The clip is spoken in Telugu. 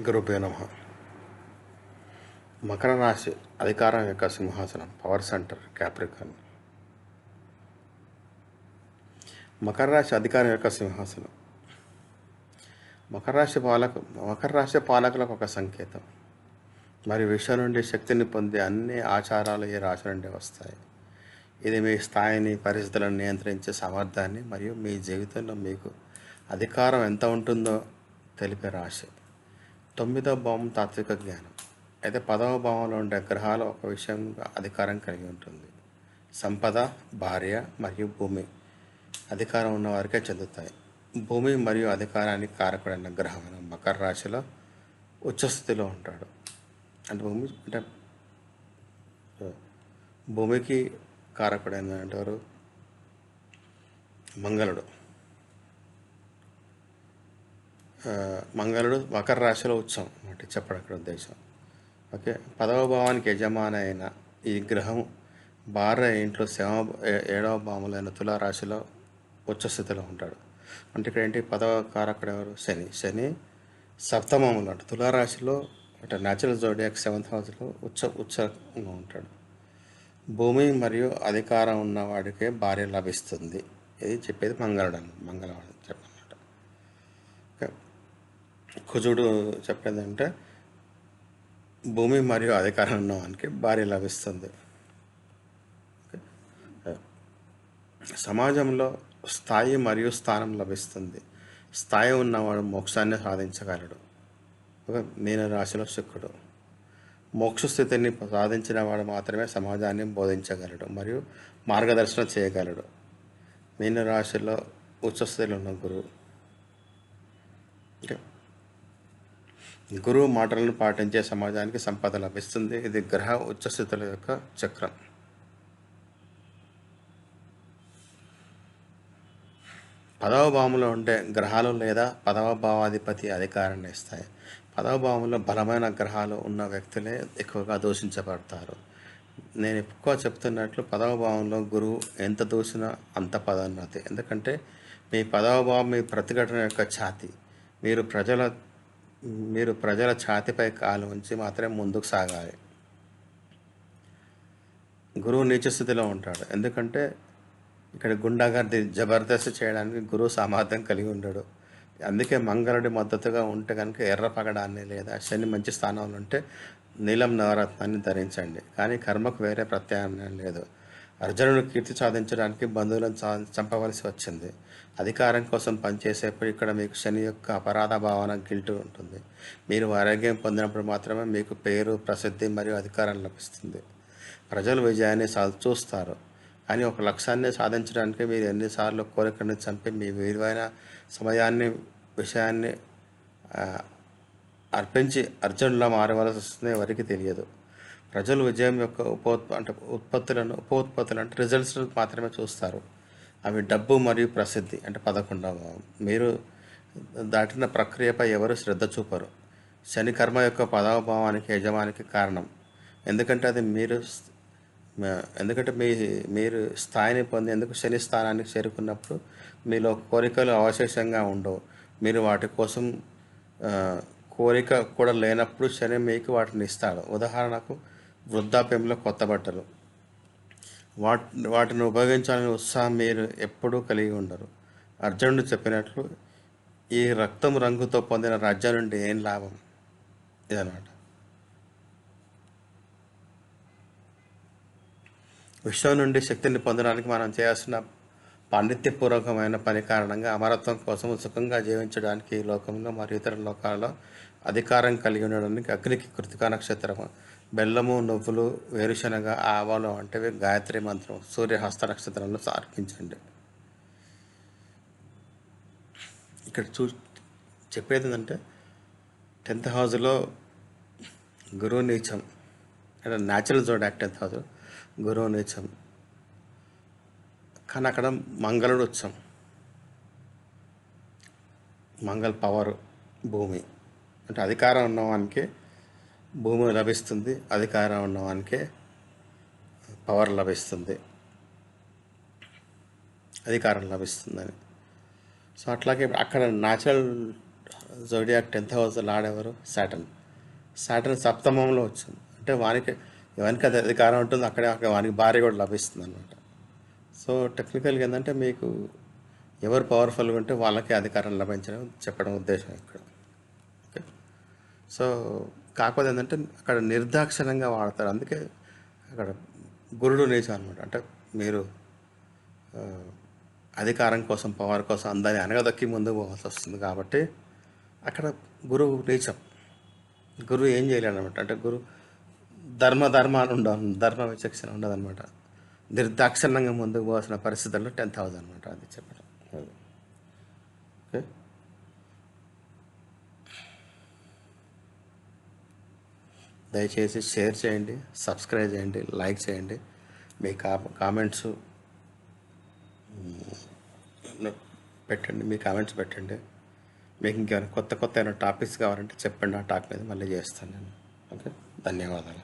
గురుభ్యో నమః. మకర రాశి అధికారం యొక్క సింహాసనం, పవర్ సెంటర్ క్యాప్రికాన్. మకర రాశి అధికారం యొక్క సింహాసనం మకర రాశి పాలకులకు ఒక సంకేతం మరియు విశ్వం నుండి శక్తిని పొందే అన్ని ఆచారాలు ఈ రాశి నుండి వస్తాయి. ఇది మీ స్థాయిని, పరిస్థితులను నియంత్రించే సామర్థ్యాన్ని మరియు మీ జీవితంలో మీకు అధికారం ఎంత ఉంటుందో తెలిపే రాశి. 9వ భావం తాత్విక జ్ఞానం. అయితే 10వ భావంలో ఉండే గ్రహాలు ఒక విషయంగా అధికారం కలిగి ఉంటుంది. సంపద, భార్య మరియు భూమి అధికారం ఉన్న వారికే చెందుతాయి. భూమి మరియు అధికారానికి కారకుడైన గ్రహమైన మకర రాశిలో ఉచ్చస్థితిలో ఉంటాడు. అంటే భూమికి కారకుడైన అంటారు మంగళుడు. మంగళుడు మకర రాశిలో ఉచ్చం అంటే చెప్పడం ఇక్కడ ఉద్దేశం. ఓకే, 10వ భావానికి యజమాని అయిన ఈ గ్రహం భార్య ఇంట్లో 7వ భావములైన తులారాశిలో ఉచ్చస్థితిలో ఉంటాడు. అంటే ఇక్కడ ఏంటి, 10వ కారకుడు ఎవరు? శని సప్తమములు అంటే తులారాశిలో అంటే న్యాచురల్ జోడియాక్ 7th హౌస్లో ఉచ్చంగా ఉంటాడు. భూమి మరియు అధికారం ఉన్నవాడికే భార్య లభిస్తుంది. ఇది చెప్పేది మంగళవాడు చెప్పన్నమాట. ఓకే, కుజుడు చెప్పేదంటే భూమి మరియు అధికారం ఉన్నవానికి భార్య లభిస్తుంది. సమాజంలో స్థాయి మరియు స్థానం లభిస్తుంది. స్థాయి ఉన్నవాడు మోక్షాన్ని సాధించగలడు. ఒక మీన రాశిలో శుక్రుడు మోక్ష స్థితిని సాధించిన వాడు మాత్రమే సమాజాన్ని బోధించగలడు మరియు మార్గదర్శనం చేయగలడు. మీన రాశిలో ఉచ్చస్థితిలో ఉన్న గురువు. గురువు మాటలను పాటించే సమాజానికి సంపద లభిస్తుంది. ఇది గ్రహ ఉచ్చస్థితుల యొక్క చక్రం. పదవ భావంలో ఉండే గ్రహాలు లేదా 10వ భావాధిపతి అధికారాన్ని ఇస్తాయి. 10వ భావంలో బలమైన గ్రహాలు ఉన్న వ్యక్తులే ఎక్కువగా దూషించబడతారు. నేను ఎక్కువ చెప్తున్నట్లు 10వ భావంలో గురువు ఎంత దూషినా అంత పదోన్నతి. ఎందుకంటే మీ 10వ భావం మీ ప్రతిఘటన యొక్క ఛాతి. మీరు ప్రజల ఛాతిపై కాలు ఉంచి మాత్రమే ముందుకు సాగాలి. గురువు నీచ స్థితిలో ఉంటాడు. ఎందుకంటే ఇక్కడ గుండాగర్ది జబర్దస్త్ చేయడానికి గురువు సామర్థ్యం కలిగి ఉండడు. అందుకే మంగళుడి మద్దతుగా ఉంటే కనుక ఎర్ర పగడాన్ని లేదా శని మంచి స్థానంలో ఉంటే నీలం నవరత్నాన్ని ధరించండి. కానీ కర్మకు వేరే ప్రత్యామ్నాయం లేదు. అర్జునుడు కీర్తి సాధించడానికి బంధువులను చంపవలసి వచ్చింది. అధికారం కోసం పనిచేసేప్పుడు ఇక్కడ మీకు శని యొక్క అపరాధ భావన, గిల్ట్ ఉంటుంది. మీరు ఆరోగ్యం పొందినప్పుడు మాత్రమే మీకు పేరు, ప్రసిద్ధి మరియు అధికారం లభిస్తుంది. ప్రజలు విజయాన్ని చూస్తారు. కానీ ఒక లక్ష్యాన్ని సాధించడానికి మీరు ఎన్నిసార్లు కోరికను చంపి మీ విలువైన విషయాన్ని అర్పించి అర్జునులా మారవలసి వస్తుంది ఎవరికి తెలియదు. ప్రజలు విజయం యొక్క ఉపోత్పత్తులు అంటే రిజల్ట్స్ మాత్రమే చూస్తారు. అవి డబ్బు మరియు ప్రసిద్ధి అంటే 11వ భావం. మీరు దాటిన ప్రక్రియపై ఎవరు శ్రద్ధ చూపరు. శని కర్మ యొక్క 10వ భావానికి యజమానికి కారణం. ఎందుకంటే మీరు స్థాయిని పొందేందుకు శని స్థానానికి చేరుకున్నప్పుడు మీలో కోరికలు అవశేషంగా ఉండవు. మీరు వాటి కోసం కోరిక కూడా లేనప్పుడు శని మీకు వాటిని ఇస్తాడు. ఉదాహరణకు వృద్ధాప్యంలో కొత్త బట్టలు, వాటిని ఉపయోగించాలనే ఉత్సాహం మీరు ఎప్పుడూ కలిగి ఉండరు. అర్జునుడు చెప్పినట్లు ఈ రక్తం రంగుతో పొందిన రాజ్యం నుండి ఏం లాభం ఇదన్నమాట. విశ్వం నుండి శక్తిని పొందడానికి మనం చేయాల్సిన పాండిత్యపూర్వకమైన పని కారణంగా అమరత్వం కోసం సుఖంగా జీవించడానికి ఈ లోకంలో మరియు ఇతర లోకాలలో అధికారం కలిగి ఉండడానికి అగ్నికి కృతికా నక్షత్రము, బెల్లము, నువ్వులు, వేరుశనగ, ఆవాలు వంటివి గాయత్రి మంత్రం, సూర్య హస్త నక్షత్రంలో అర్పించండి. ఇక్కడ చెప్పేది ఏంటంటే 10th హౌస్లో గురువు నీచం అంటే న్యాచురల్ జోడియాక్ 10th హౌస్ గురువు నీచం. కానీ అక్కడ మంగళుడు ఉచ్చం. మంగళ పవర్ భూమి అంటే అధికారం ఉన్నవానికి భూమి లభిస్తుంది, అధికారం ఉన్నవానికి పవర్ లభిస్తుంది, అధికారం లభిస్తుందని. సో అట్లాగే అక్కడ natural zodiac 10th house lord ఎవరు? సాటర్న్. సాటర్న్ సప్తమంలో వచ్చింది అంటే వానికి అది అధికారం ఉంటుంది, అక్కడే వానికి భార్య కూడా లభిస్తుంది అనమాట. సో టెక్నికల్గా ఏంటంటే మీకు ఎవరు పవర్ఫుల్గా ఉంటే వాళ్ళకే అధికారం లభించడం చెప్పడం ఉద్దేశం ఇక్కడ. ఓకే. సో కాకపోతే ఏంటంటే అక్కడ నిర్దాక్షిణ్యంగా వాడతారు, అందుకే అక్కడ గురుడు నీచం అనమాట. అంటే మీరు ఆ, అధికారం కోసం పవర్ కోసం అందరినీ అనగదొక్కి ముందుకు పోవాల్సి వస్తుంది కాబట్టి అక్కడ గురువు నీచం. గురువు ఏం చేయలేడు అనమాట. అంటే ధర్మాన్ని ఉండవు, ధర్మ విచక్షణ ఉండదు అనమాట. నిర్దాక్షిణ్యంగా ముందుకు పోవాల్సిన పరిస్థితుల్లో 10th హౌస్ అనమాట, అది చెప్పడం. అది. ఓకే. దయచేసి షేర్ చేయండి, సబ్స్క్రైబ్ చేయండి, లైక్ చేయండి. మీ కామెంట్స్ పెట్టండి, మీ కామెంట్స్ పెట్టండి. మీకు ఇంకేమైనా కొత్త ఏమైనా టాపిక్స్ కావాలంటే చెప్పండి, ఆ టాపిక్ మీద మళ్ళీ చేస్తాను నేను. ఓకే, ధన్యవాదాలు.